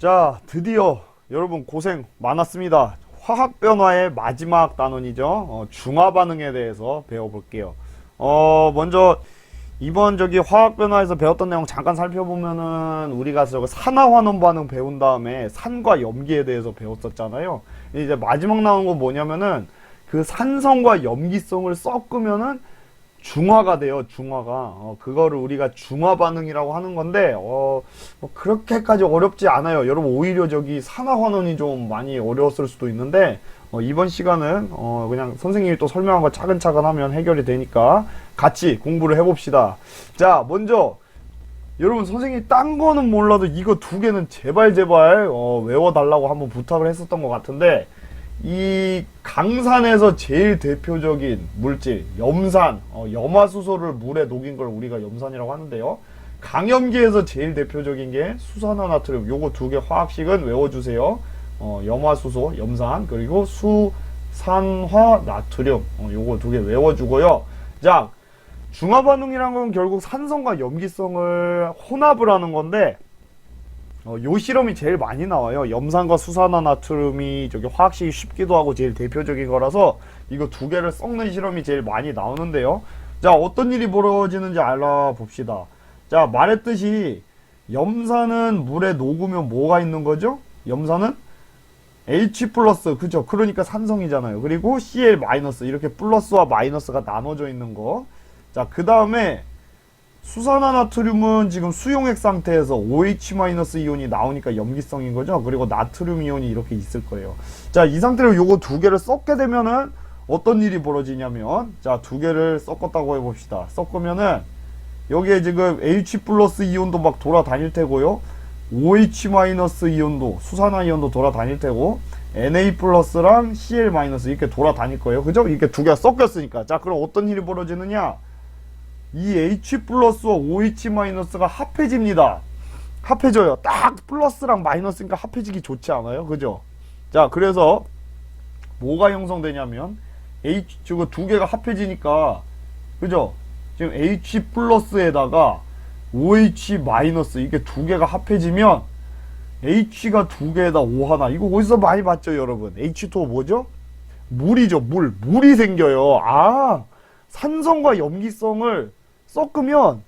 자, 드디어 여러분 고생 많았습니다. 화학 변화의 마지막 단원이죠. 중화 반응에 대해서 배워볼게요. 먼저 이번 화학 변화에서 배웠던 내용 잠깐 살펴보면은 우리가 산화환원 반응 배운 다음에 산과 염기에 대해서 배웠었잖아요. 이제 마지막 나온 건 뭐냐면은 그 산성과 염기성을 섞으면은 중화가 돼요. 중화가 그거를 우리가 중화 반응이라고 하는 건데 뭐 그렇게까지 어렵지 않아요. 여러분 오히려 산화환원이 좀 많이 어려웠을 수도 있는데 이번 시간은 그냥 선생님이 또 설명한 거 차근차근 하면 해결이 되니까 같이 공부를 해봅시다. 자, 먼저 여러분 선생님이 딴 거는 몰라도 이거 두 개는 제발 외워달라고 한번 부탁을 했었던 것 같은데, 이 강산에서 제일 대표적인 물질 염산, 염화수소를 물에 녹인 걸 우리가 염산이라고 하는데요. 강염기에서 제일 대표적인 게 수산화나트륨. 요거 두 개 화학식은 외워주세요. 염화수소, 염산, 그리고 수산화나트륨. 요거 두 개 외워주고요. 자, 중화반응이란 건 결국 산성과 염기성을 혼합을 하는 건데, 요 실험이 제일 많이 나와요. 염산과 수산화나트륨이 화학식이 쉽기도 하고 제일 대표적인 거라서 이거 두 개를 섞는 실험이 제일 많이 나오는데요. 자, 어떤 일이 벌어지는지 알아봅시다. 자, 말했듯이 염산은 물에 녹으면 뭐가 있는 거죠? 염산은 H 플러스, 그죠? 그러니까 산성이잖아요. 그리고 Cl 마이너스, 이렇게 플러스와 마이너스가 나눠져 있는 거. 자, 그 다음에 수산화나트륨은 지금 수용액 상태에서 OH- 이온이 나오니까 염기성인 거죠. 그리고 나트륨 이온이 이렇게 있을 거예요. 자, 이 상태로 요거 두 개를 섞게 되면은 어떤 일이 벌어지냐면, 자, 두 개를 섞었다고 해봅시다. 섞으면은 여기에 지금 H 플러스 이온도 막 돌아다닐 테고요. OH- 이온도, 수산화 이온도 돌아다닐 테고, Na 플러스랑 Cl 마이너스 이렇게 돌아다닐 거예요. 그죠? 이렇게 두 개가 섞였으니까. 자, 그럼 어떤 일이 벌어지느냐? 이 H 플러스와 OH 마이너스가 합해집니다. 합해져요. 딱 플러스랑 마이너스니까 합해지기 좋지 않아요? 그죠? 자, 그래서 뭐가 형성되냐면 지금 두 개가 합해지니까, 그죠? 지금 H 플러스에다가 OH 마이너스 이게 두 개가 합해지면 H가 두 개에다 O 하나. 이거 어디서 많이 봤죠, 여러분? H2O 뭐죠? 물이죠, 물. 물이 생겨요. 아, 산성과 염기성을 섞으면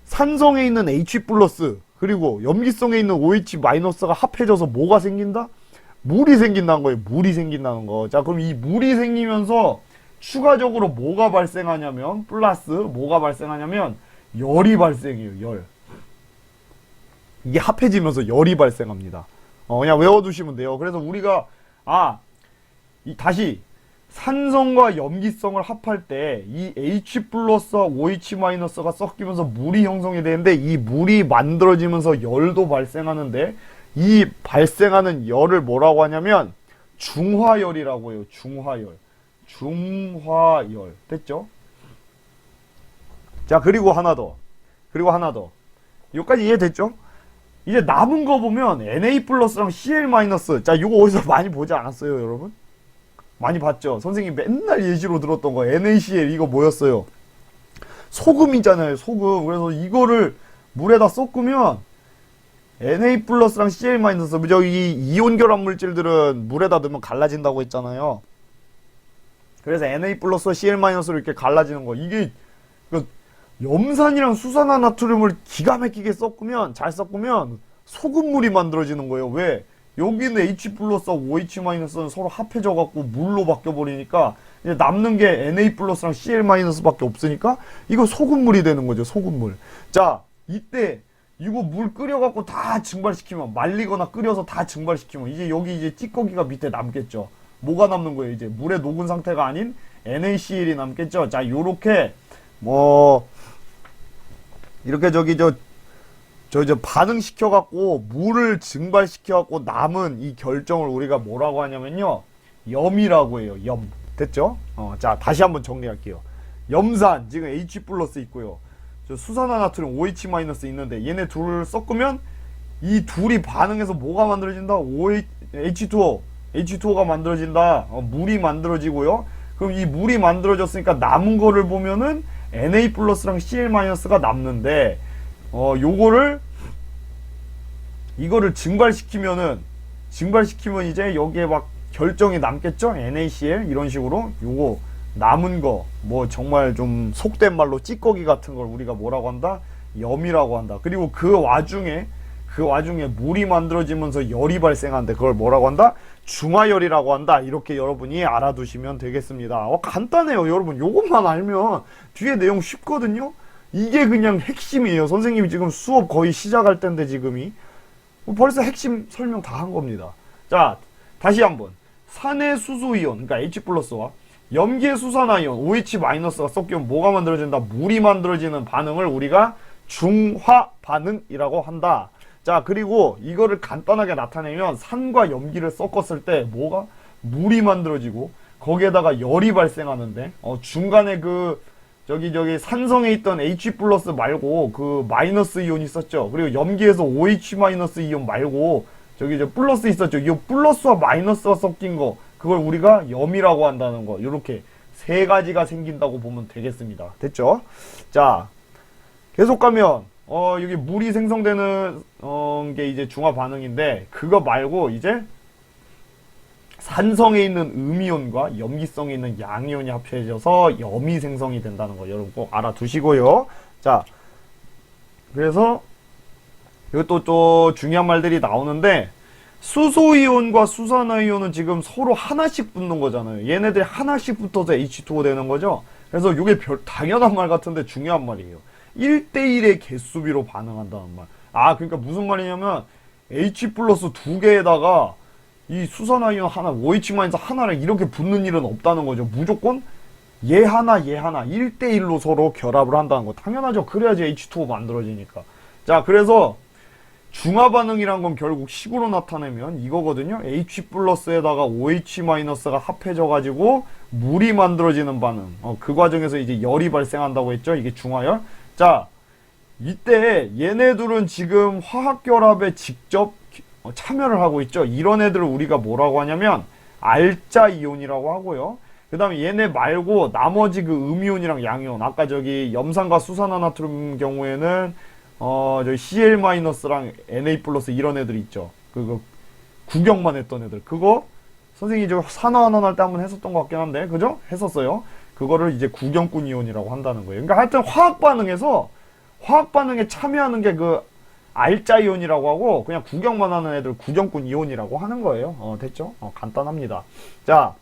산성에 있는 H 플러스 그리고 염기성에 있는 OH 마이너스가 합해져서 뭐가 생긴다? 물이 생긴다는 거예요. 물이 생긴다는 거. 자, 그럼 이 물이 생기면서 추가적으로 뭐가 발생하냐면, 플러스 뭐가 발생하냐면 열이 발생해요. 열. 이게 합해지면서 열이 발생합니다. 그냥 외워두시면 돼요. 그래서 우리가 다시 산성과 염기성을 합할 때 이 H 플러스와 OH 마이너스가 섞이면서 물이 형성이 되는데, 이 물이 만들어지면서 열도 발생하는데, 이 발생하는 열을 뭐라고 하냐면 중화열이라고 해요. 중화열. 중화열. 됐죠? 자, 그리고 하나 더. 여기까지 이해됐죠? 이제 남은 거 보면 Na 플러스랑 Cl 마이너스. 자, 이거 어디서 많이 보지 않았어요, 여러분? 많이 봤죠? 선생님 맨날 예시로 들었던 거 NaCl 이거 뭐였어요? 소금이잖아요, 소금. 그래서 이거를 물에다 섞으면 Na 플러스랑 Cl 마이너스, 이 이온 결합 물질들은 물에다 넣으면 갈라진다고 했잖아요. 그래서 Na 플러스 Cl 마이너스로 이렇게 갈라지는 거. 이게 염산이랑 수산화나트륨을 기가 막히게 잘 섞으면 소금물이 만들어지는 거예요. 왜? 여기는 H 플러스와 OH 마이너스는 서로 합해져 갖고 물로 바뀌어 버리니까 이제 남는 게 Na 플러스랑 Cl 마이너스 밖에 없으니까 이거 소금물이 되는 거죠. 소금물. 자, 이때 이거 물 끓여 갖고 다 증발시키면, 말리거나 끓여서 다 증발시키면 이제 여기 이제 찌꺼기가 밑에 남겠죠. 뭐가 남는 거예요? 이제 물에 녹은 상태가 아닌 NaCl이 남겠죠. 자, 요렇게 이렇게 반응시켜갖고 물을 증발시켜갖고 남은 이 결정을 우리가 뭐라고 하냐면요, 염이라고 해요. 염. 됐죠? 자, 다시 한번 정리할게요. 염산 지금 H 플러스 있고요, 수산화나트륨 OH 마이너스 있는데, 얘네 둘을 섞으면 이 둘이 반응해서 뭐가 만들어진다? H2O가 만들어진다. 물이 만들어지고요. 그럼 이 물이 만들어졌으니까 남은 거를 보면은 Na 플러스랑 Cl 마이너스가 남는데, 요거를 이거를 증발시키면 이제 여기에 막 결정이 남겠죠? NaCl 이런 식으로 요거 남은 거 뭐 정말 좀 속된 말로 찌꺼기 같은 걸 우리가 뭐라고 한다? 염이라고 한다. 그리고 그 와중에 물이 만들어지면서 열이 발생하는데 그걸 뭐라고 한다? 중화열이라고 한다. 이렇게 여러분이 알아두시면 되겠습니다. 간단해요. 여러분 요것만 알면 뒤에 내용 쉽거든요. 이게 그냥 핵심이에요. 선생님이 지금 수업 거의 시작할 때인데 지금이 벌써 핵심 설명 다 한 겁니다. 자, 다시 한번 산의 수소이온, 그러니까 H+와 염기의 수산화이온 OH-가 섞이면 뭐가 만들어진다? 물이 만들어지는 반응을 우리가 중화 반응이라고 한다. 자, 그리고 이거를 간단하게 나타내면 산과 염기를 섞었을 때 뭐가? 물이 만들어지고 거기에다가 열이 발생하는데 중간에 저기 산성에 있던 H+ 말고 그 마이너스 이온이 있었죠. 그리고 염기에서 OH- 이온 말고 저기 플러스 있었죠. 이 플러스와 마이너스가 섞인 거 그걸 우리가 염이라고 한다는 거. 이렇게 세 가지가 생긴다고 보면 되겠습니다. 됐죠? 자, 계속 가면 여기 물이 생성되는 게 이제 중화 반응인데 그거 말고 이제 산성에 있는 음이온과 염기성에 있는 양이온이 합쳐져서 염이 생성이 된다는 거 여러분 꼭 알아두시고요. 자, 그래서 이것도 또 중요한 말들이 나오는데 수소이온과 수산화이온은 지금 서로 하나씩 붙는 거잖아요. 얘네들이 하나씩 붙어서 H2O 되는 거죠. 그래서 이게 당연한 말 같은데 중요한 말이에요. 1대1의 개수비로 반응한다는 말. 그러니까 무슨 말이냐면 H+ 두 개에다가 이 수산화이온 하나, OH- 하나를 이렇게 붙는 일은 없다는 거죠. 무조건 얘 하나 1대1로 서로 결합을 한다는 거. 당연하죠. 그래야지 H2O 만들어지니까. 자, 그래서 중화 반응이란 건 결국 식으로 나타내면 이거거든요. H+에다가 OH- 가 합해져 가지고 물이 만들어지는 반응. 그 과정에서 이제 열이 발생한다고 했죠. 이게 중화열. 자, 이때 얘네들은 지금 화학 결합에 직접 참여를 하고 있죠. 이런 애들을 우리가 뭐라고 하냐면 알자 이온이라고 하고요. 그 다음에 얘네 말고 나머지 그 음이온이랑 양이온, 아까 저기 염산과 수산화나트륨 경우에는 저기 Cl-랑 Na+ 이런 애들 있죠. 그거 구경만 했던 애들. 그거 선생님이 저 산화환원 할 때 한번 했었던 것 같긴 한데, 그죠? 했었어요. 그거를 이제 구경꾼 이온이라고 한다는 거예요. 그러니까 하여튼 화학 반응에 참여하는 게 그 알자 이온이라고 하고, 그냥 구경만 하는 애들 구경꾼 이온이라고 하는 거예요. 됐죠? 간단합니다. 자,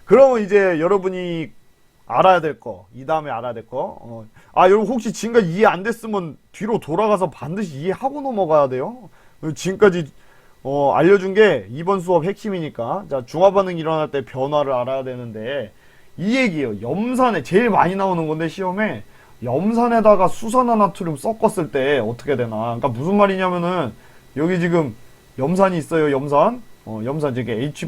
그러면 이제 여러분이 알아야 될 거, 이 다음에 알아야 될 거. 여러분 혹시 지금까지 이해 안 됐으면 뒤로 돌아가서 반드시 이해하고 넘어가야 돼요. 지금까지 알려준 게 이번 수업 핵심이니까. 자, 중화반응 일어날 때 변화를 알아야 되는데 이 얘기예요. 염산에 제일 많이 나오는 건데 시험에 염산에다가 수산화나트륨 섞었을 때 어떻게 되나. 그러니까 무슨 말이냐면은 여기 지금 염산이 있어요. 염산 저게 H+,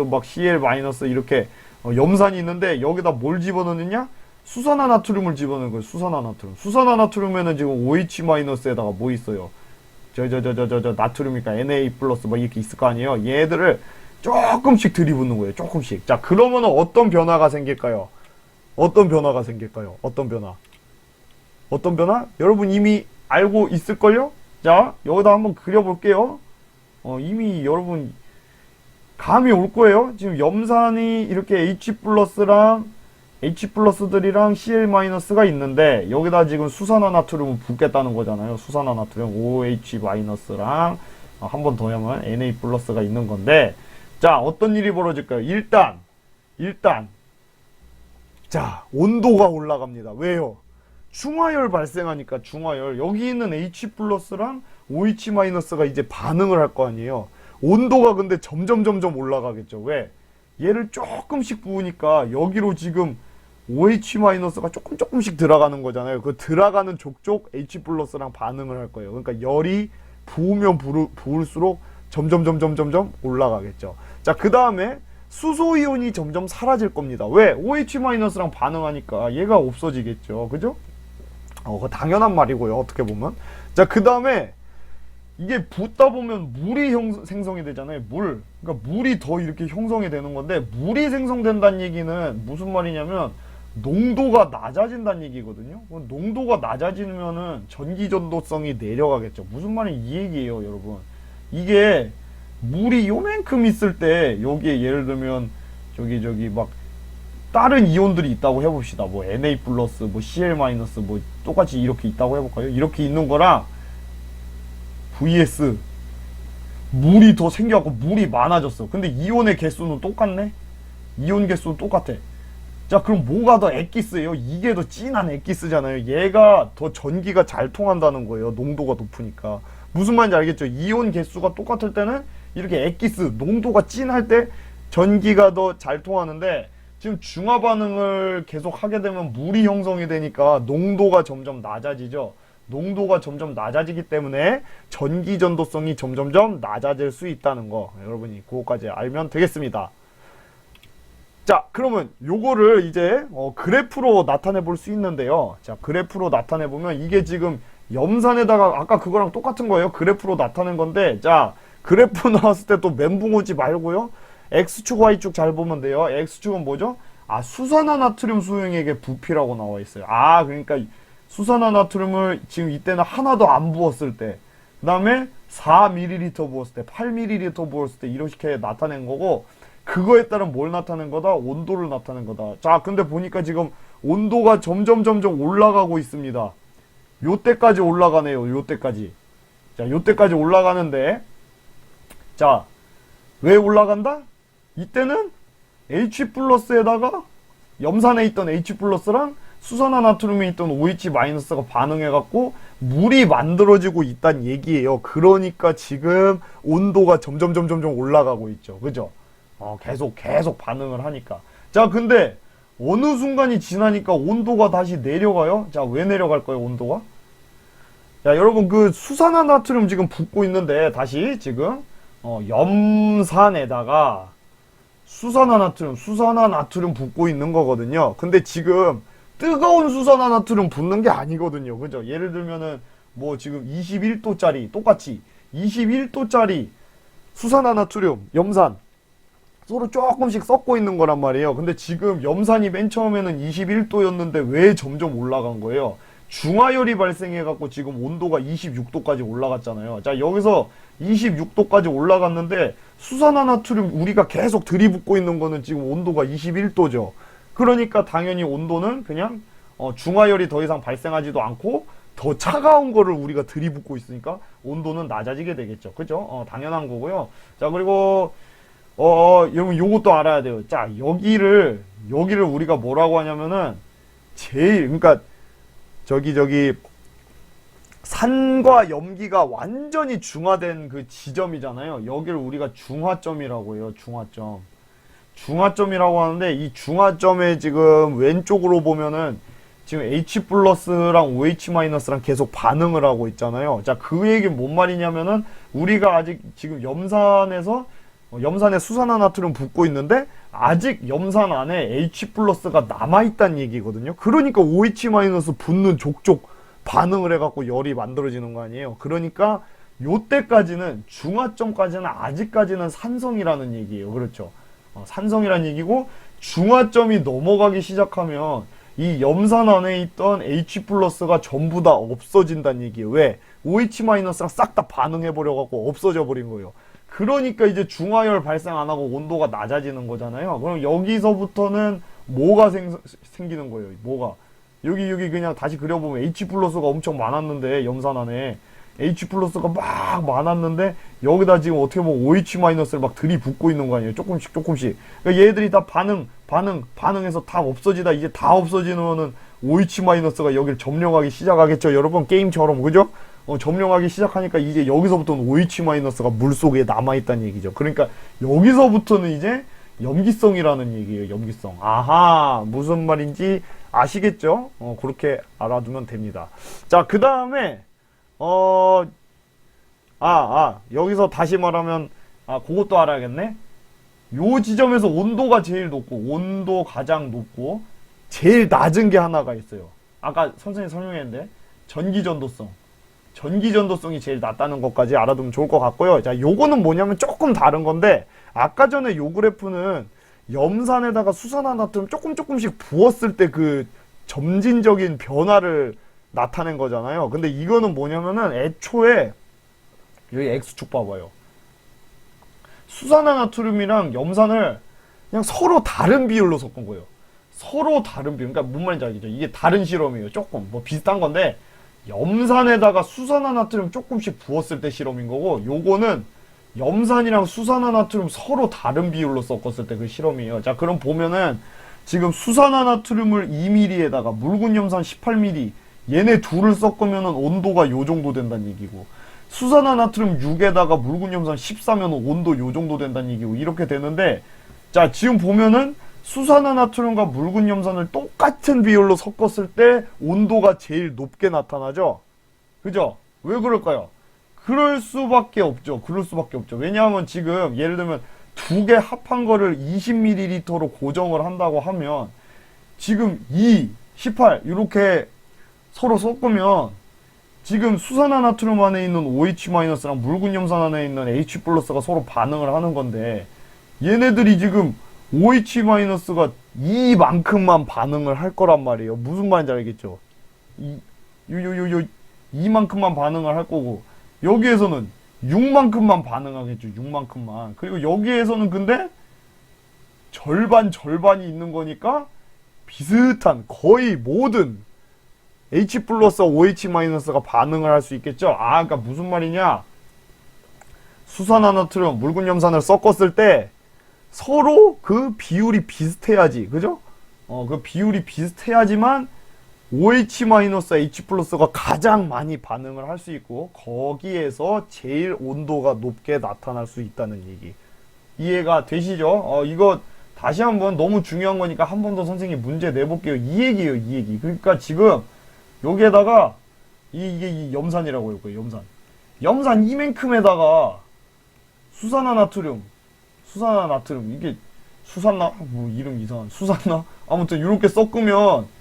막 Cl- 이렇게 염산이 있는데 여기다 뭘 집어넣느냐? 수산화나트륨을 집어넣는 거예요. 수산화나트륨에는 지금 OH-에다가 뭐 있어요? 나트륨이니까 Na+ 막 이렇게 있을 거 아니에요. 얘들을 조금씩 들이붓는 거예요. 조금씩. 자, 그러면 어떤 변화가 생길까요? 어떤 변화? 여러분 이미 알고 있을걸요? 자, 여기다 한번 그려볼게요. 이미 여러분 감이 올 거예요. 지금 염산이 이렇게 H+들이랑 Cl-가 있는데 여기다 지금 수산화나트륨을 붓겠다는 거잖아요. 수산화나트륨 OH-랑 한 번 더 하면 Na+가 있는 건데, 자, 어떤 일이 벌어질까요? 일단 자, 온도가 올라갑니다. 왜요? 중화열 발생하니까. 중화열. 여기 있는 H+랑 OH-가 이제 반응을 할 거 아니에요. 온도가 근데 점점 올라가겠죠. 왜? 얘를 조금씩 부으니까 여기로 지금 OH-가 조금씩 들어가는 거잖아요. 그 들어가는 족족 H+랑 반응을 할 거예요. 그러니까 열이 부으면 부을수록 점점 올라가겠죠. 자, 그 다음에 수소이온이 점점 사라질 겁니다. 왜? OH-랑 반응하니까 얘가 없어지겠죠. 그죠? 그거 당연한 말이고요. 어떻게 보면. 자, 그 다음에 이게 붓다 보면 물이 생성이 되잖아요. 그러니까 물이 더 이렇게 형성이 되는 건데, 물이 생성된다는 얘기는 무슨 말이냐면 농도가 낮아진다는 얘기거든요. 농도가 낮아지면은 전기 전도성이 내려가겠죠. 무슨 말인지 이 얘기예요, 여러분. 이게 물이 요만큼 있을 때 여기에 예를 들면 저기 막 다른 이온들이 있다고 해봅시다. 뭐 Na 플러스, 뭐 Cl 마이너스, 뭐 똑같이 이렇게 있다고 해볼까요? 이렇게 있는 거랑 vs 물이 더 생겨갖고 물이 많아졌어. 근데 이온의 개수는 똑같네? 이온 개수는 똑같아. 자, 그럼 뭐가 더 엑기스예요? 이게 더 진한 엑기스잖아요. 얘가 더 전기가 잘 통한다는 거예요. 농도가 높으니까. 무슨 말인지 알겠죠? 이온 개수가 똑같을 때는 이렇게 엑기스, 농도가 진할 때 전기가 더 잘 통하는데, 지금 중화 반응을 계속 하게 되면 물이 형성이 되니까 농도가 점점 낮아지죠. 농도가 점점 낮아지기 때문에 전기 전도성이 점점점 낮아질 수 있다는 거, 여러분이 그거까지 알면 되겠습니다. 자, 그러면 요거를 이제 그래프로 나타내 볼 수 있는데요. 자, 그래프로 나타내 보면 이게 지금 염산에다가 아까 그거랑 똑같은 거예요. 그래프로 나타낸 건데, 자, 그래프 나왔을 때 또 멘붕 오지 말고요. X축, Y축 잘 보면 돼요. X축은 뭐죠? 아, 수산화나트륨 수용액의 부피라고 나와 있어요. 아, 그러니까 수산화나트륨을 지금 이때는 하나도 안 부었을 때, 그 다음에 4ml 부었을 때, 8ml 부었을 때 이렇게 나타낸 거고, 그거에 따른 뭘 나타낸 거다? 온도를 나타낸 거다. 자, 근데 보니까 지금 온도가 점점 올라가고 있습니다. 요때까지 올라가네요. 요때까지. 자, 요때까지 올라가는데, 자, 왜 올라간다? 이때는 H 플러스에다가 염산에 있던 H 플러스랑 수산화나트륨에 있던 OH 마이너스가 반응해갖고 물이 만들어지고 있다는 얘기예요. 그러니까 지금 온도가 점점 올라가고 있죠. 그죠? 계속 반응을 하니까. 자, 근데 어느 순간이 지나니까 온도가 다시 내려가요? 자, 왜 내려갈 거예요, 온도가? 자, 여러분, 그 수산화나트륨 지금 붓고 있는데, 다시 지금 염산에다가 수산화나트륨 붓고 있는 거거든요. 근데 지금 뜨거운 수산화나트륨 붓는 게 아니거든요. 그죠? 예를 들면은 뭐 지금 21도짜리 똑같이 21도짜리 수산화나트륨, 염산 서로 조금씩 섞고 있는 거란 말이에요. 근데 지금 염산이 맨 처음에는 21도였는데 왜 점점 올라간 거예요? 중화열이 발생해갖고 지금 온도가 26도까지 올라갔잖아요. 자, 여기서 26도까지 올라갔는데 수산화나트륨 우리가 계속 들이붓고 있는 거는 지금 온도가 21도죠. 그러니까 당연히 온도는 그냥 중화열이 더 이상 발생하지도 않고 더 차가운 거를 우리가 들이붓고 있으니까 온도는 낮아지게 되겠죠. 그죠? 당연한 거고요. 자, 그리고 여러분 요것도 알아야 돼요. 자, 여기를 우리가 뭐라고 하냐면은 그러니까 저기 산과 염기가 완전히 중화된 그 지점이잖아요. 여기를 우리가 중화점이라고 해요. 중화점이라고 하는데, 이 중화점에 지금 왼쪽으로 보면은 지금 H 플러스랑 OH 마이너스랑 계속 반응을 하고 있잖아요. 자, 그 얘기는 뭔 말이냐면은 우리가 아직 지금 염산에 수산화나트륨 붓고 있는데 아직 염산 안에 H 플러스가 남아있다는 얘기거든요. 그러니까 OH 마이너스 붓는 족족 반응을 해갖고 열이 만들어지는 거 아니에요. 그러니까 요때까지는 중화점까지는 아직까지는 산성이라는 얘기예요. 그렇죠? 산성이라는 얘기고, 중화점이 넘어가기 시작하면 이 염산 안에 있던 H 플러스가 전부 다 없어진다는 얘기예요. 왜? OH 마이너스랑 싹 다 반응해버려갖고 없어져 버린 거예요. 그러니까 이제 중화열 발생 안 하고 온도가 낮아지는 거잖아요. 그럼 여기서부터는 뭐가 생기는 거예요? 뭐가? 여기 그냥 다시 그려보면 H 플러스가 엄청 많았는데, 염산 안에 H 플러스가 막 많았는데 여기다 지금 어떻게 보면 OH 마이너스를 막 들이붓고 있는 거 아니에요? 조금씩. 그러니까 얘들이 다 반응해서 다 없어지다 이제 다 없어지면은 OH 마이너스가 여기를 점령하기 시작하겠죠. 여러분, 게임처럼. 그죠? 점령하기 시작하니까 이제 여기서부터는 OH 마이너스가 물속에 남아있다는 얘기죠. 그러니까 여기서부터는 이제 염기성이라는 얘기예요. 염기성. 아하, 무슨 말인지 아시겠죠? 그렇게 알아두면 됩니다. 자, 그 다음에 여기서 다시 말하면 그것도 알아야겠네. 요 지점에서 온도가 제일 높고 온도 가장 높고 제일 낮은 게 하나가 있어요. 아까 선생님이 설명했는데 전기전도성이 제일 낮다는 것까지 알아두면 좋을 것 같고요. 자, 요거는 뭐냐면 조금 다른 건데, 아까 전에 요 그래프는 염산에다가 수산화나트륨 조금씩 부었을 때 그 점진적인 변화를 나타낸 거잖아요. 근데 이거는 뭐냐면은 애초에 여기 X축 봐봐요. 수산화나트륨이랑 염산을 그냥 서로 다른 비율로 섞은 거예요. 서로 다른 비율. 그러니까 뭔 말인지 알겠죠? 이게 다른 실험이에요. 조금 뭐 비슷한 건데 염산에다가 수산화나트륨 조금씩 부었을 때 실험인 거고, 요거는 염산이랑 수산화나트륨 서로 다른 비율로 섞었을 때 그 실험이에요. 자, 그럼 보면은 지금 수산화나트륨을 2ml에다가 묽은 염산 18ml, 얘네 둘을 섞으면은 온도가 요 정도 된다는 얘기고, 수산화나트륨 6에다가 묽은 염산 14면 온도 요 정도 된다는 얘기고, 이렇게 되는데, 자, 지금 보면은 수산화나트륨과 묽은 염산을 똑같은 비율로 섞었을 때 온도가 제일 높게 나타나죠? 그죠? 왜 그럴까요? 그럴 수밖에 없죠. 그럴 수밖에 없죠. 왜냐하면 지금 예를 들면 두 개 합한 거를 20ml로 고정을 한다고 하면 지금 2, 18 이렇게 서로 섞으면 지금 수산화나트륨 안에 있는 OH-랑 묽은 염산 안에 있는 H+가 서로 반응을 하는 건데, 얘네들이 지금 OH-가 이만큼만 반응을 할 거란 말이에요. 무슨 말인지 알겠죠? 이만큼만 반응을 할 거고, 여기에서는 6만큼만 반응하겠죠. 6만큼만. 그리고 여기에서는 근데 절반이 있는 거니까 비슷한 거의 모든 H+, OH-가 반응을 할 수 있겠죠. 아, 그러니까 무슨 말이냐? 수산화나트륨, 묽은 염산을 섞었을 때 서로 그 비율이 비슷해야지. 그죠? 그 비율이 비슷해야지만 OH-, H+가 가장 많이 반응을 할 수 있고, 거기에서 제일 온도가 높게 나타날 수 있다는 얘기. 이해가 되시죠? 이거 다시 한번 너무 중요한 거니까 한 번 더 선생님 문제 내볼게요. 이 얘기예요, 이 얘기. 그러니까 지금 여기에다가 이게 이 염산이라고 할 거예요, 염산. 염산 이만큼에다가 수산화나트륨, 이게 수산나? 뭐 이름 이상한 수산나? 아무튼 이렇게 섞으면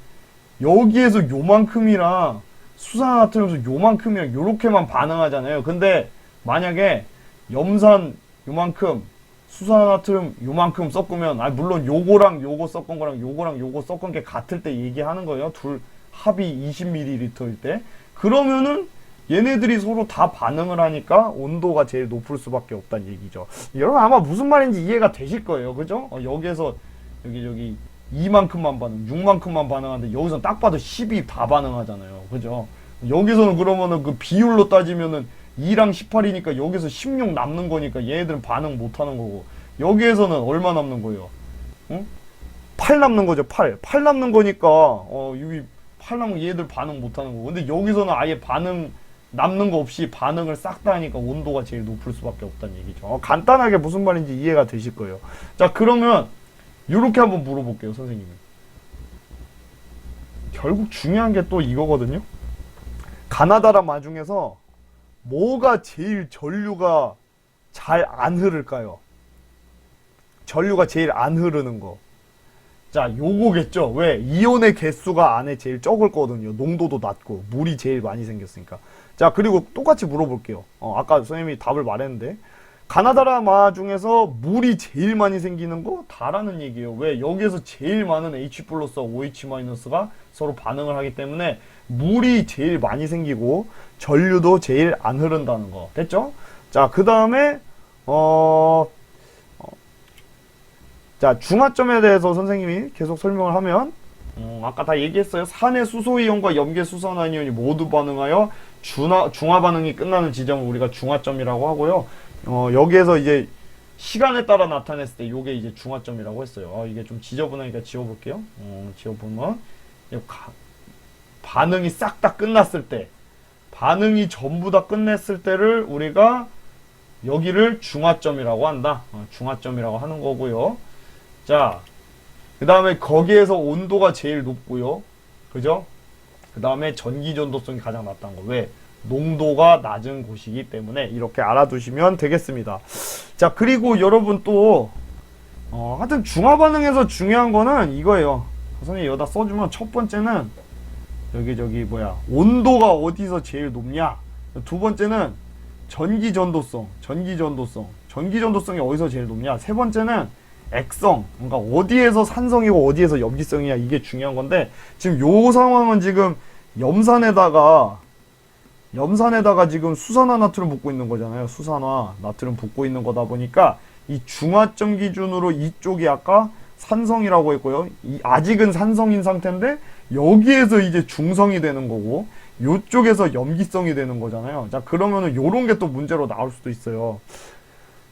여기에서 요만큼이랑 수산화나트륨에서 요만큼이랑 요렇게만 반응하잖아요. 근데 만약에 염산 요만큼, 수산화나트륨 요만큼 섞으면, 물론 요거랑 요거 섞은 거랑 요거랑 요거 섞은 게 같을 때 얘기하는 거예요. 둘 합이 20ml일 때. 그러면은 얘네들이 서로 다 반응을 하니까 온도가 제일 높을 수밖에 없다는 얘기죠. 여러분 아마 무슨 말인지 이해가 되실 거예요. 그죠? 여기에서 여기 2만큼만 반응, 6만큼만 반응하는데 여기서 딱 봐도 10이 다 반응하잖아요. 그죠? 여기서는 그러면은 그 비율로 따지면은 2랑 18이니까 여기서 16 남는 거니까 얘네들은 반응 못 하는 거고, 여기에서는 얼마 남는 거예요? 응? 8 남는 거죠. 8 남는 거니까 여기 8 남은 얘들 반응 못 하는 거고, 근데 여기서는 아예 반응 남는 거 없이 반응을 싹 다 하니까 온도가 제일 높을 수밖에 없다는 얘기죠. 간단하게 무슨 말인지 이해가 되실 거예요. 자, 그러면 요렇게 한번 물어볼게요, 선생님이. 결국 중요한 게 또 이거거든요. 가나다라 마 중에서 뭐가 제일 전류가 잘 안 흐를까요? 전류가 제일 안 흐르는 거. 자, 요거겠죠. 왜? 이온의 개수가 안에 제일 적을 거거든요. 농도도 낮고 물이 제일 많이 생겼으니까. 자, 그리고 똑같이 물어볼게요. 아까 선생님이 답을 말했는데, 가나다라 마 중에서 물이 제일 많이 생기는 거 다라는 얘기예요. 왜? 여기에서 제일 많은 H+, OH-가 서로 반응을 하기 때문에 물이 제일 많이 생기고 전류도 제일 안 흐른다는 거. 됐죠? 자, 그 다음에 자, 중화점에 대해서 선생님이 계속 설명을 하면, 아까 다 얘기했어요. 산의 수소이온과 염계 수산화이온이 모두 반응하여 중화 반응이 끝나는 지점을 우리가 중화점이라고 하고요. 여기에서 이제 시간에 따라 나타냈을 때 요게 이제 중화점이라고 했어요. 이게 좀 지저분하니까 지워볼게요. 지워보면 반응이 싹 다 끝났을 때, 반응이 전부 다 끝냈을 때를 우리가 여기를 중화점이라고 한다. 중화점이라고 하는 거고요. 자, 그 다음에 거기에서 온도가 제일 높고요. 그죠? 그 다음에 전기 전도성이 가장 낮다는 거. 왜? 농도가 낮은 곳이기 때문에 이렇게 알아두시면 되겠습니다. 자, 그리고 여러분 또 하여튼 중화 반응에서 중요한 거는 이거예요. 선생님 여기다 써주면, 첫 번째는 저기 온도가 어디서 제일 높냐. 두 번째는 전기 전도성이 어디서 제일 높냐. 세 번째는 액성, 그러니까 어디에서 산성이고 어디에서 염기성이야, 이게 중요한 건데, 지금 요 상황은 지금 염산에다가 지금 수산화 나트륨 붓고 있는 거잖아요. 수산화 나트륨 붓고 있는 거다 보니까 이 중화점 기준으로 이쪽이 아까 산성이라고 했고요. 아직은 산성인 상태인데 여기에서 이제 중성이 되는 거고 요쪽에서 염기성이 되는 거잖아요. 자, 그러면은 요런 게 또 문제로 나올 수도 있어요.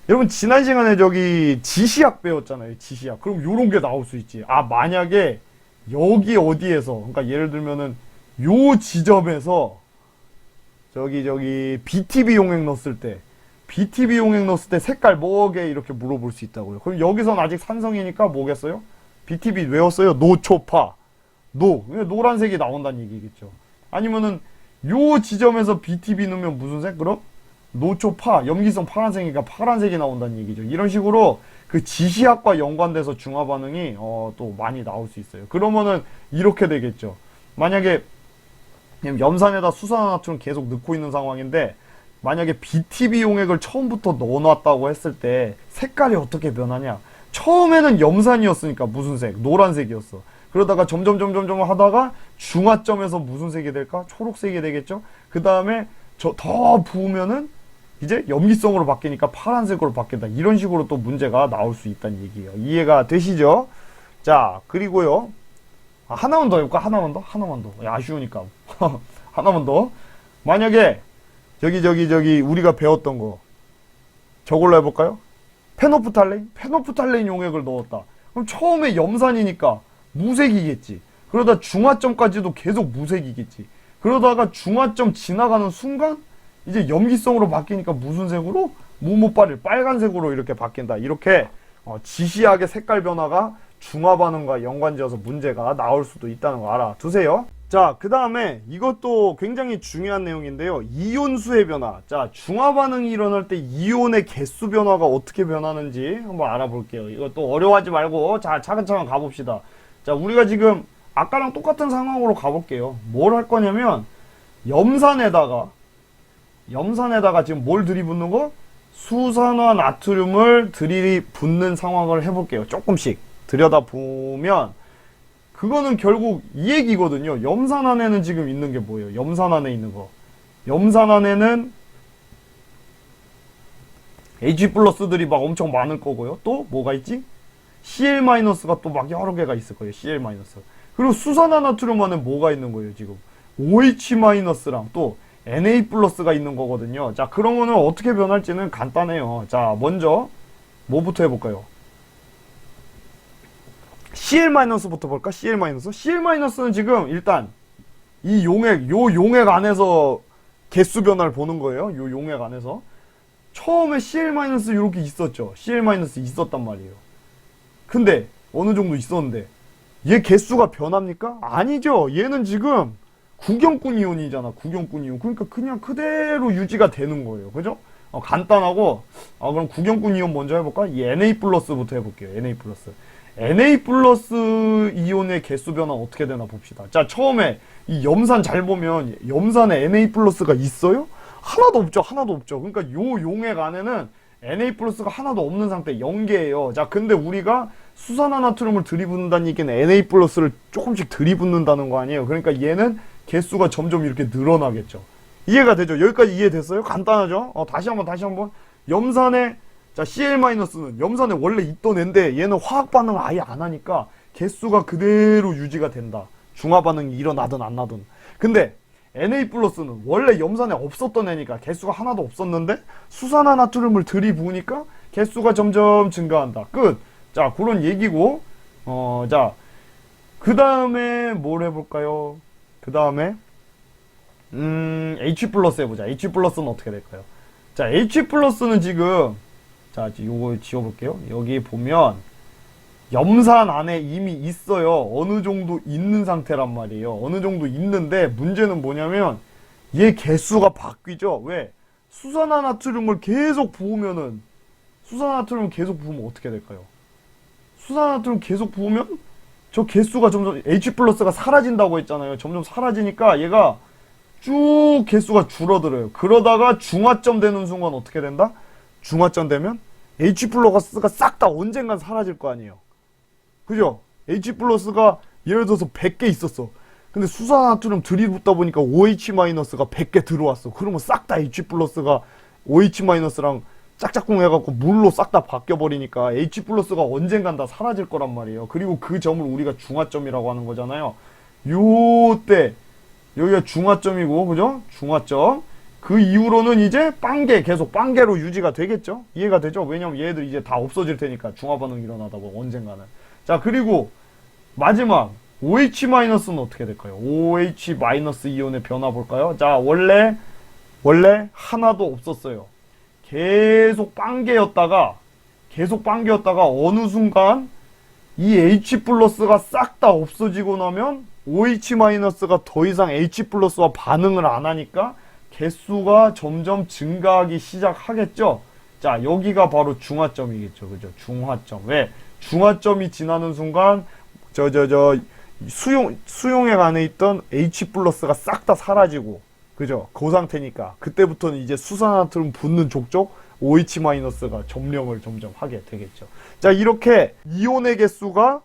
여러분, 지난 시간에 저기 지시약 배웠잖아요. 지시약. 그럼 요런 게 나올 수 있지. 아, 만약에 여기 어디에서, 그러니까 예를 들면은 요 지점에서 저기 BTB 용액 넣었을 때 색깔 뭐게, 이렇게 물어볼 수 있다고요. 그럼 여기선 아직 산성이니까 뭐겠어요? BTB 외웠어요? 노초파. 노란색이 나온다는 얘기겠죠. 아니면은 요 지점에서 BTB 넣으면 무슨 색? 그럼 노초파, 염기성 파란색이니까 파란색이 나온다는 얘기죠. 이런 식으로 그 지시학과 연관돼서 중화 반응이 또 많이 나올 수 있어요. 그러면은 이렇게 되겠죠. 만약에 염산에다 수산화나트륨 계속 넣고 있는 상황인데, 만약에 BTB 용액을 처음부터 넣어놨다고 했을 때 색깔이 어떻게 변하냐? 처음에는 염산이었으니까 무슨 색? 노란색이었어. 그러다가 점점 하다가 중화점에서 무슨 색이 될까? 초록색이 되겠죠? 그 다음에 더 부으면은 이제 염기성으로 바뀌니까 파란색으로 바뀐다. 이런 식으로 또 문제가 나올 수 있다는 얘기예요. 이해가 되시죠? 자, 그리고요. 하나만 더 해볼까? 하나만 더? 아쉬우니까. 하나만 더. 만약에 저기 우리가 배웠던 거 저걸로 해볼까요? 페노프탈레인 용액을 넣었다. 그럼 처음에 염산이니까 무색이겠지. 그러다 중화점까지도 계속 무색이겠지. 그러다가 중화점 지나가는 순간 이제 염기성으로 바뀌니까 무슨 색으로? 무무빨을 빨간색으로 이렇게 바뀐다. 이렇게 지시하게 색깔 변화가 중화 반응과 연관지어서 문제가 나올 수도 있다는 거 알아두세요. 자, 그 다음에 이것도 굉장히 중요한 내용인데요. 이온수의 변화. 자, 중화 반응이 일어날 때 이온의 개수 변화가 어떻게 변하는지 한번 알아볼게요. 이것도 어려워하지 말고 자, 차근차근 가봅시다. 자, 우리가 지금 아까랑 똑같은 상황으로 가볼게요. 뭘 할 거냐면 염산에다가 지금 뭘 들이붓는 거? 수산화 나트륨을 들이붓는 상황을 해볼게요. 조금씩 들여다보면 그거는 결국 이 얘기거든요. 염산 안에는 지금 있는 게 뭐예요? 염산 안에 있는 거. 염산 안에는 H+들이 막 엄청 많을 거고요. 또 뭐가 있지? Cl-가 또 막 여러 개가 있을 거예요. Cl-. 그리고 수산화 나트륨 안에 뭐가 있는 거예요, 지금? OH-랑 또 Na+가 있는 거거든요. 자, 그러면은 어떻게 변할지는 간단해요. 자, 먼저 뭐부터 해볼까요? Cl-부터 볼까? Cl-는 지금 일단 요 용액 안에서 개수 변화를 보는 거예요. 요 용액 안에서. 처음에 Cl- 이렇게 있었죠. Cl- 있었단 말이에요. 근데 어느 정도 있었는데 얘 개수가 변합니까? 아니죠. 얘는 지금 구경꾼 이온이잖아. 구경꾼 이온. 그러니까 그냥 그대로 유지가 되는 거예요. 그죠? 간단하고. 그럼 구경꾼 이온 먼저 해볼까? 이 Na+부터 해볼게요. Na+ 이온의 개수 변화 어떻게 되나 봅시다. 자, 처음에 이 염산 잘 보면 염산에 Na+가 있어요? 하나도 없죠. 그러니까 요 용액 안에는 Na+가 하나도 없는 상태, 0개예요. 자, 근데 우리가 수산화 나트륨을 들이붓는다는 얘기는 Na+를 조금씩 들이붓는다는 거 아니에요. 그러니까 얘는 개수가 점점 이렇게 늘어나겠죠. 이해가 되죠? 여기까지 이해됐어요? 간단하죠? 다시 한번. 염산에, 자, Cl-는 염산에 원래 있던 애인데 얘는 화학 반응을 아예 안 하니까 개수가 그대로 유지가 된다. 중화 반응이 일어나든 안 나든. 근데 Na+는 원래 염산에 없었던 애니까 개수가 하나도 없었는데 수산화 나트륨을 들이부으니까 개수가 점점 증가한다. 끝. 자, 그런 얘기고. 자, 그 다음에 뭘 해볼까요? 그 다음에 H+ 해보자. H+는 어떻게 될까요? 자, H+는 지금, 자, 요거 지워볼게요. 여기 보면 염산 안에 이미 있어요. 어느 정도 있는 상태란 말이에요. 어느 정도 있는데 문제는 뭐냐면 얘 개수가 바뀌죠. 왜? 수산화 나트륨을 계속 부으면 어떻게 될까요? 수산화 나트륨 계속 부으면 저 개수가 점점 H+가 사라진다고 했잖아요. 점점 사라지니까 얘가 쭉 개수가 줄어들어요. 그러다가 중화점 되는 순간 어떻게 된다? 중화점 되면 H 플러스가 싹 다 언젠간 사라질 거 아니에요. 그죠? H 플러스가 예를 들어서 100개 있었어. 근데 수산화투륨 들이붓다 보니까 OH 마이너스가 100개 들어왔어. 그러면 싹 다 H 플러스가 OH 마이너스랑 짝짝꿍 해갖고 물로 싹 다 바뀌어버리니까 H 플러스가 언젠간 다 사라질 거란 말이에요. 그리고 그 점을 우리가 중화점이라고 하는 거잖아요. 요때 여기가 중화점이고, 그죠? 중화점. 그 이후로는 이제 빵개, 계속 빵개로 유지가 되겠죠? 이해가 되죠? 왜냐면 얘들 이제 다 없어질 테니까 중화반응 일어나다 보면 언젠가는. 자, 그리고 마지막 OH-는 어떻게 될까요? OH- 이온의 변화 볼까요? 자, 원래 하나도 없었어요. 계속 빵개였다가 어느 순간 이 H 플러스가 싹 다 없어지고 나면 OH-가 더 이상 H 플러스와 반응을 안 하니까 개수가 점점 증가하기 시작하겠죠. 자, 여기가 바로 중화점이겠죠. 그죠? 중화점. 왜? 중화점이 지나는 순간 수용액 안에 있던 H 플러스가 싹 다 사라지고, 그죠? 그 상태니까 그때부터는 이제 수산화트륨 붙는 족족 OH-가 점령을 점점 하게 되겠죠. 자, 이렇게 이온의 개수가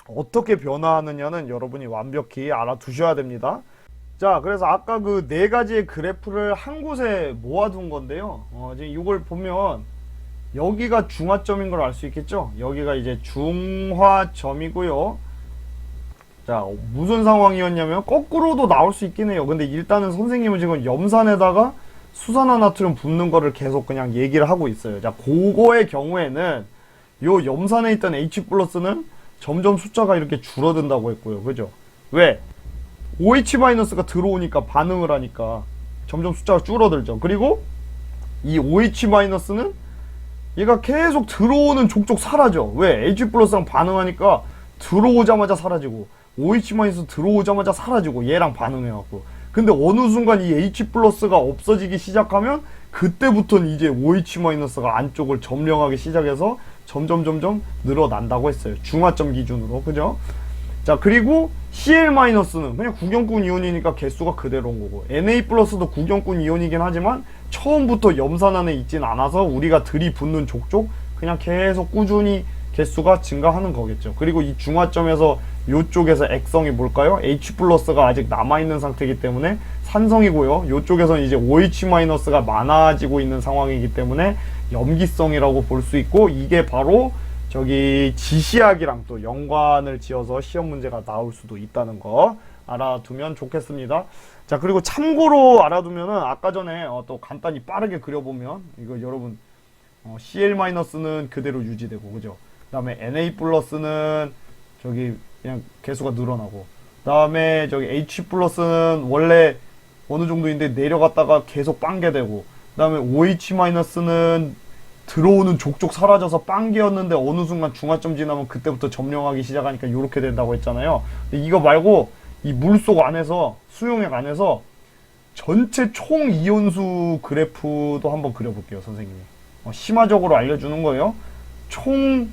어떻게 변화하느냐는 여러분이 완벽히 알아두셔야 됩니다. 자, 그래서 아까 그 네 가지의 그래프를 한 곳에 모아둔 건데요. 지금 이걸 보면 여기가 중화점인 걸 알 수 있겠죠? 여기가 이제 중화점이고요. 자, 무슨 상황이었냐면 거꾸로도 나올 수 있긴 해요. 근데 일단은 선생님은 지금 염산에다가 수산화나트륨 붓는 거를 계속 그냥 얘기를 하고 있어요. 자, 그거의 경우에는 요 염산에 있던 H 플러스는 점점 숫자가 이렇게 줄어든다고 했고요. 그죠? 왜? OH-가 들어오니까 반응을 하니까 점점 숫자가 줄어들죠. 그리고 이 OH-는 얘가 계속 들어오는 족족 사라져. 왜? H 플러스랑 반응하니까 들어오자마자 사라지고 OH- 들어오자마자 사라지고 얘랑 반응해갖고. 근데 어느 순간 이 H 플러스가 없어지기 시작하면 그때부터는 이제 OH-가 안쪽을 점령하기 시작해서 점점 늘어난다고 했어요. 중화점 기준으로. 그죠? 자, 그리고 Cl-는 그냥 구경꾼 이온이니까 개수가 그대로인 거고, Na+도 구경꾼 이온이긴 하지만 처음부터 염산 안에 있진 않아서 우리가 들이붓는 족족 그냥 계속 꾸준히 개수가 증가하는 거겠죠. 그리고 이 중화점에서 요쪽에서 액성이 뭘까요? H+가 아직 남아있는 상태이기 때문에 산성이고요. 요쪽에서는 이제 OH-가 많아지고 있는 상황이기 때문에 염기성이라고 볼 수 있고, 이게 바로 저기 지시학이랑 또 연관을 지어서 시험 문제가 나올 수도 있다는 거 알아두면 좋겠습니다. 자, 그리고 참고로 알아두면은 아까 전에 또 간단히 빠르게 그려보면 이거 여러분 Cl-는 그대로 유지되고, 그죠? 그 다음에 Na+는 저기 그냥 개수가 늘어나고, 그 다음에 저기 H+는 원래 어느 정도인데 내려갔다가 계속 빵개되고, 그 다음에 OH-는 들어오는 족족 사라져서 빵개였는데 어느 순간 중화점 지나면 그때부터 점령하기 시작하니까 이렇게 된다고 했잖아요. 이거 말고 이 물속 안에서, 수용액 안에서 전체 총 이온수 그래프도 한번 그려볼게요, 선생님이. 심화적으로 알려주는 거예요. 총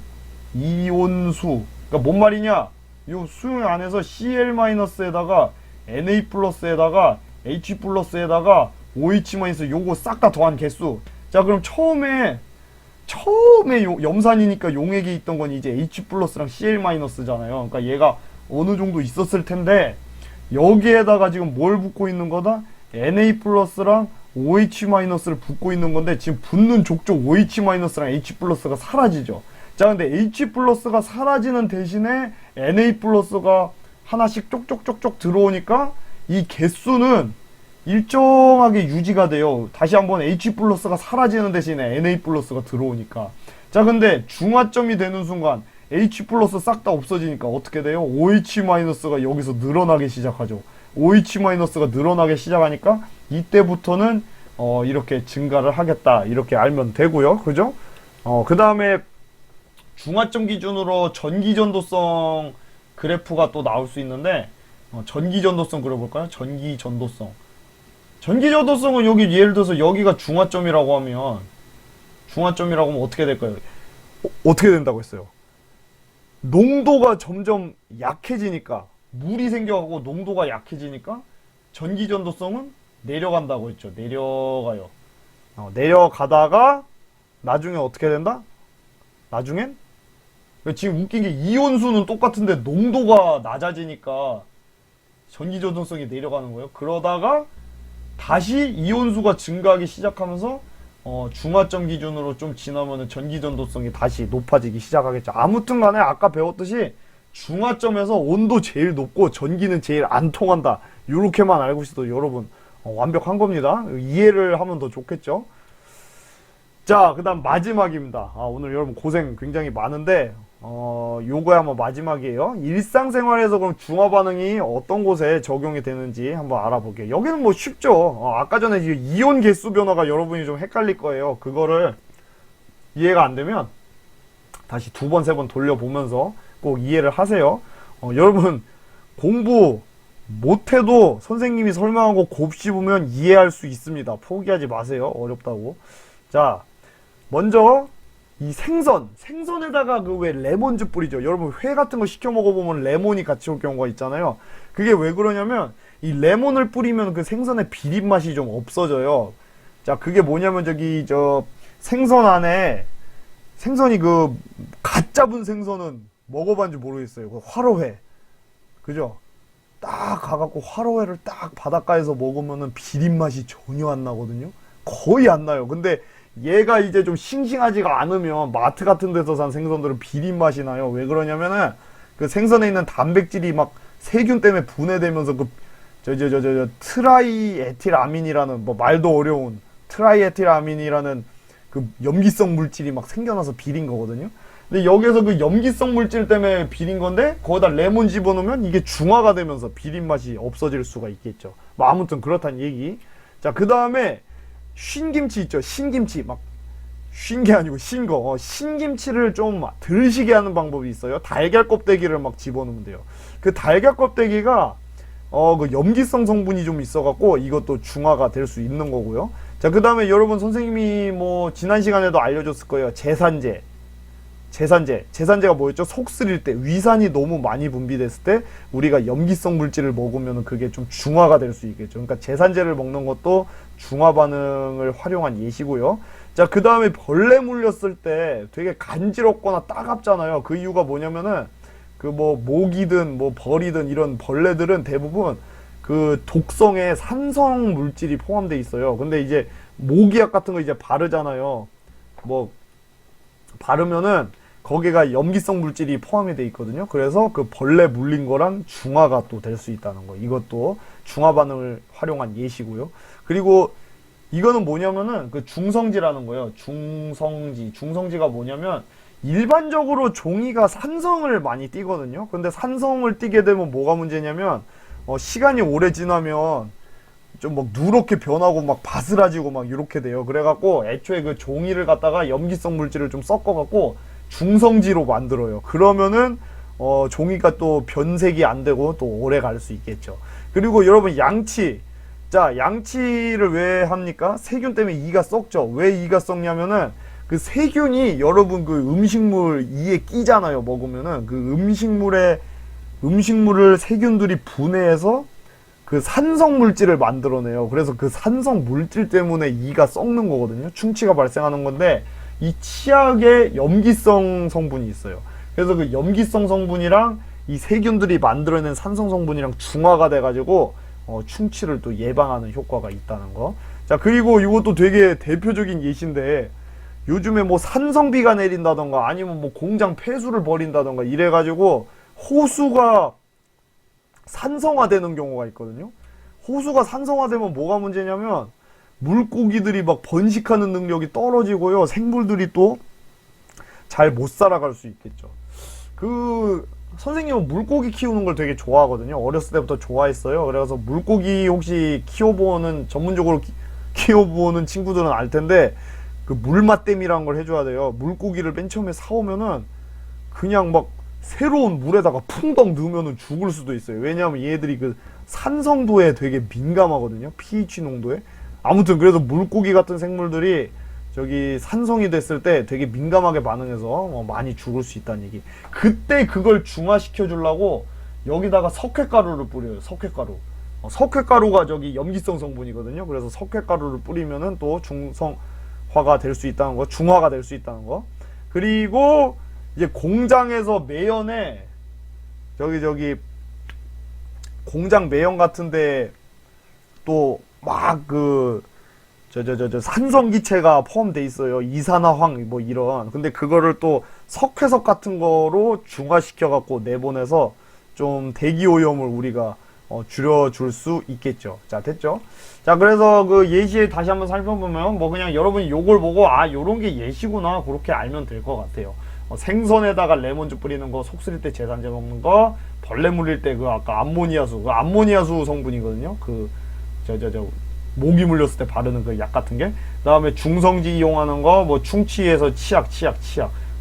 이온수. 그러니까 뭔 말이냐? 이 수용액 안에서 Cl-에다가 Na+에다가 H+에다가 OH- 요거 싹 다 더한 개수. 자, 그럼 처음에 염산이니까 용액이 있던 건 이제 H+랑 Cl-잖아요. 그러니까 얘가 어느 정도 있었을 텐데 여기에다가 지금 뭘 붓고 있는 거다? Na+랑 OH-를 붓고 있는 건데 지금 붓는 족족 OH-랑 H+가 사라지죠. 자, 근데 H+가 사라지는 대신에 Na+가 하나씩 쪽쪽쪽쪽 들어오니까 이 개수는 일정하게 유지가 돼요. 다시 한번 H+가 사라지는 대신에 Na+가 들어오니까. 자, 근데 중화점이 되는 순간 H+ 싹 다 없어지니까 어떻게 돼요? OH-가 여기서 늘어나기 시작하죠. OH-가 늘어나기 시작하니까 이때부터는 이렇게 증가를 하겠다, 이렇게 알면 되고요. 그죠? 그 다음에 중화점 기준으로 전기전도성 그래프가 또 나올 수 있는데, 전기전도성 그려볼까요? 전기전도성은 여기 예를 들어서 여기가 중화점이라고 하면 어떻게 될까요? 어떻게 된다고 했어요? 농도가 점점 약해지니까, 물이 생겨가고 농도가 약해지니까 전기전도성은 내려간다고 했죠. 내려가요. 내려가다가 나중에 어떻게 된다? 나중엔? 지금 웃긴 게 이온수는 똑같은데 농도가 낮아지니까 전기전도성이 내려가는 거예요. 그러다가 다시 이온수가 증가하기 시작하면서 중화점 기준으로 좀 지나면은 전기전도성이 다시 높아지기 시작하겠죠. 아무튼 간에 아까 배웠듯이 중화점에서 온도 제일 높고 전기는 제일 안 통한다. 요렇게만 알고 있어도 여러분 완벽한 겁니다. 이해를 하면 더 좋겠죠. 자, 그 다음 마지막입니다. 오늘 여러분 고생 굉장히 많은데 요거야뭐 마지막이에요. 일상생활에서 그럼 중화반응이 어떤 곳에 적용이 되는지 한번 알아볼게요. 여기는 뭐 쉽죠. 아까 전에 이온 개수 변화가 여러분이 좀 헷갈릴 거예요. 그거를 이해가 안 되면 다시 두 번, 세 번 돌려보면서 꼭 이해를 하세요. 여러분 공부 못해도 선생님이 설명하고 곱씹으면 이해할 수 있습니다. 포기하지 마세요. 어렵다고. 자, 먼저 이 생선에다가 그 왜 레몬즙 뿌리죠. 여러분 회 같은 거 시켜 먹어보면 레몬이 같이 올 경우가 있잖아요. 그게 왜 그러냐면 이 레몬을 뿌리면 그 생선의 비린 맛이 좀 없어져요. 자, 그게 뭐냐면 저기 생선 안에 생선이 그 갓 잡은 생선은 먹어봤는지 모르겠어요. 그 화로회, 그죠? 딱 가갖고 화로회를 딱 바닷가에서 먹으면은 비린 맛이 전혀 안 나거든요. 거의 안 나요. 근데 얘가 이제 좀 싱싱하지가 않으면 마트 같은 데서 산 생선들은 비린 맛이 나요. 왜 그러냐면은 그 생선에 있는 단백질이 막 세균 때문에 분해되면서 그 트라이에틸아민이라는 뭐 말도 어려운 트라이에틸아민이라는 그 염기성 물질이 막 생겨나서 비린 거거든요. 근데 여기에서 그 염기성 물질 때문에 비린 건데 거기다 레몬 집어넣으면 이게 중화가 되면서 비린 맛이 없어질 수가 있겠죠. 뭐 아무튼 그렇다는 얘기. 자, 그 다음에 쉰김치 있죠. 신김치. 막 쉰 게 아니고 신거. 신김치를 좀 덜 시게 하는 방법이 있어요. 달걀 껍데기를 막 집어넣으면 돼요. 그 달걀 껍데기가 그 염기성 성분이 좀 있어갖고 이것도 중화가 될 수 있는 거고요. 자, 그 다음에 여러분 선생님이 뭐 지난 시간에도 알려줬을 거예요. 제산제가 뭐였죠? 속 쓰릴 때 위산이 너무 많이 분비됐을 때 우리가 염기성 물질을 먹으면 그게 좀 중화가 될 수 있겠죠. 그러니까 제산제를 먹는 것도 중화 반응을 활용한 예시고요. 자, 그 다음에 벌레 물렸을 때 되게 간지럽거나 따갑잖아요. 그 이유가 뭐냐면은 그 뭐 모기든 뭐 벌이든 이런 벌레들은 대부분 그 독성에 산성 물질이 포함되어 있어요. 근데 이제 모기약 같은 거 이제 바르잖아요. 뭐 바르면은 거기가 염기성 물질이 포함이 돼 있거든요. 그래서 그 벌레 물린 거랑 중화가 또 될 수 있다는 거. 이것도 중화 반응을 활용한 예시고요. 그리고 이거는 뭐냐면은 그 중성지라는 거예요. 중성지가 뭐냐면 일반적으로 종이가 산성을 많이 띠거든요. 근데 산성을 띠게 되면 뭐가 문제냐면 시간이 오래 지나면 좀 막 누렇게 변하고 막 바스라지고 막 이렇게 돼요. 그래갖고 애초에 그 종이를 갖다가 염기성 물질을 좀 섞어갖고 중성지로 만들어요. 그러면은 종이가 또 변색이 안 되고 또 오래 갈 수 있겠죠. 그리고 여러분 양치. 자, 양치를 왜 합니까? 세균 때문에 이가 썩죠. 왜 이가 썩냐면은 그 세균이 여러분 그 음식물 이에 끼잖아요. 먹으면은 그 음식물을 세균들이 분해해서 그 산성 물질을 만들어내요. 그래서 그 산성 물질 때문에 이가 썩는 거거든요. 충치가 발생하는 건데 이 치약에 염기성 성분이 있어요. 그래서 그 염기성 성분이랑 이 세균들이 만들어낸 산성 성분이랑 중화가 돼가지고 충치를 또 예방하는 효과가 있다는 거. 자, 그리고 이것도 되게 대표적인 예시인데 요즘에 뭐 산성비가 내린다던가 아니면 뭐 공장 폐수를 버린다던가 이래가지고 호수가 산성화되는 경우가 있거든요. 호수가 산성화되면 뭐가 문제냐면 물고기들이 막 번식하는 능력이 떨어지고요. 생물들이 또 잘 못 살아갈 수 있겠죠. 그 선생님은 물고기 키우는 걸 되게 좋아하거든요. 어렸을 때부터 좋아했어요. 그래서 물고기 혹시 키워보는 전문적으로 키워보는 친구들은 알 텐데 그 물맛댐이라는 걸 해줘야 돼요. 물고기를 맨 처음에 사오면은 그냥 막 새로운 물에다가 풍덩 넣으면은 죽을 수도 있어요. 왜냐하면 얘들이 그 산성도에 되게 민감하거든요. pH 농도에. 아무튼 그래서 물고기 같은 생물들이 저기 산성이 됐을 때 되게 민감하게 반응해서 많이 죽을 수 있다는 얘기. 그때 그걸 중화시켜 주려고 여기다가 석회가루를 뿌려요. 석회가루. 석회가루가 저기 염기성 성분이거든요. 그래서 석회가루를 뿌리면은 또 중성 화가 될 수 있다는 거, 중화가 될 수 있다는 거. 그리고 이제 공장에서 매연에 저기 공장 매연 같은데 또 막 산성기체가 포함돼 있어요. 이산화황 뭐 이런. 근데 그거를 또 석회석 같은 거로 중화시켜 갖고 내보내서 좀 대기 오염을 우리가 줄여줄 수 있겠죠. 자, 됐죠? 자, 그래서 그 예시 다시 한번 살펴보면 뭐 그냥 여러분이 요걸 보고 아, 요런 게 예시구나 그렇게 알면 될 것 같아요. 생선에다가 레몬즙 뿌리는 거, 속 쓰릴 때 제산제 먹는 거, 벌레 물릴 때 그 아까 암모니아수, 그 암모니아수 성분이거든요. 모기 물렸을 때 바르는 그 약 같은 게. 그다음에 중성지 이용하는 거, 뭐 충치에서 치약.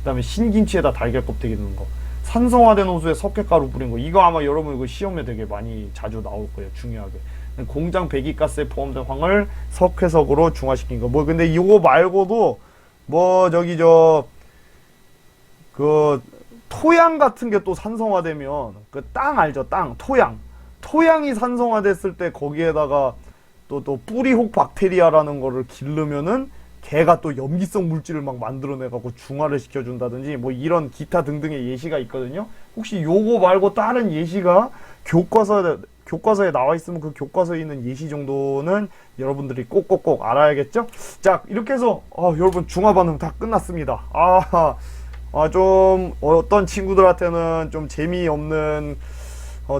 그다음에 신김치에다 달걀 껍데기 넣는 거. 산성화된 호수에 석회가루 뿌린 거. 이거 아마 여러분 이거 시험에 되게 많이 자주 나올 거예요. 중요하게. 공장 배기가스에 포함된 황을 석회석으로 중화시킨 거. 뭐 근데 이거 말고도 뭐 그 토양 같은 게 또 산성화되면 그 땅 알죠? 땅, 토양이 산성화됐을 때 거기에다가 또 뿌리혹 박테리아라는 거를 기르면은 걔가 또 염기성 물질을 막 만들어내갖고 중화를 시켜준다든지 뭐 이런 기타 등등의 예시가 있거든요. 혹시 요거 말고 다른 예시가 교과서에 나와 있으면 그 교과서에 있는 예시 정도는 여러분들이 꼭꼭꼭 알아야겠죠? 자, 이렇게 해서 여러분 중화 반응 다 끝났습니다. 좀 어떤 친구들한테는 좀 재미없는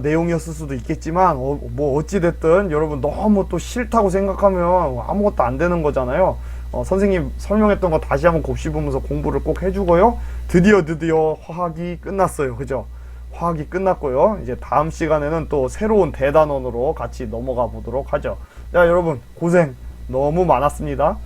내용이었을 수도 있겠지만 뭐 어찌됐든 여러분 너무 또 싫다고 생각하면 아무것도 안 되는 거잖아요. 선생님 설명했던 거 다시 한번 곱씹으면서 공부를 꼭 해주고요. 드디어 화학이 끝났어요. 그죠? 화학이 끝났고요. 이제 다음 시간에는 또 새로운 대단원으로 같이 넘어가 보도록 하죠. 자, 여러분 고생 너무 많았습니다.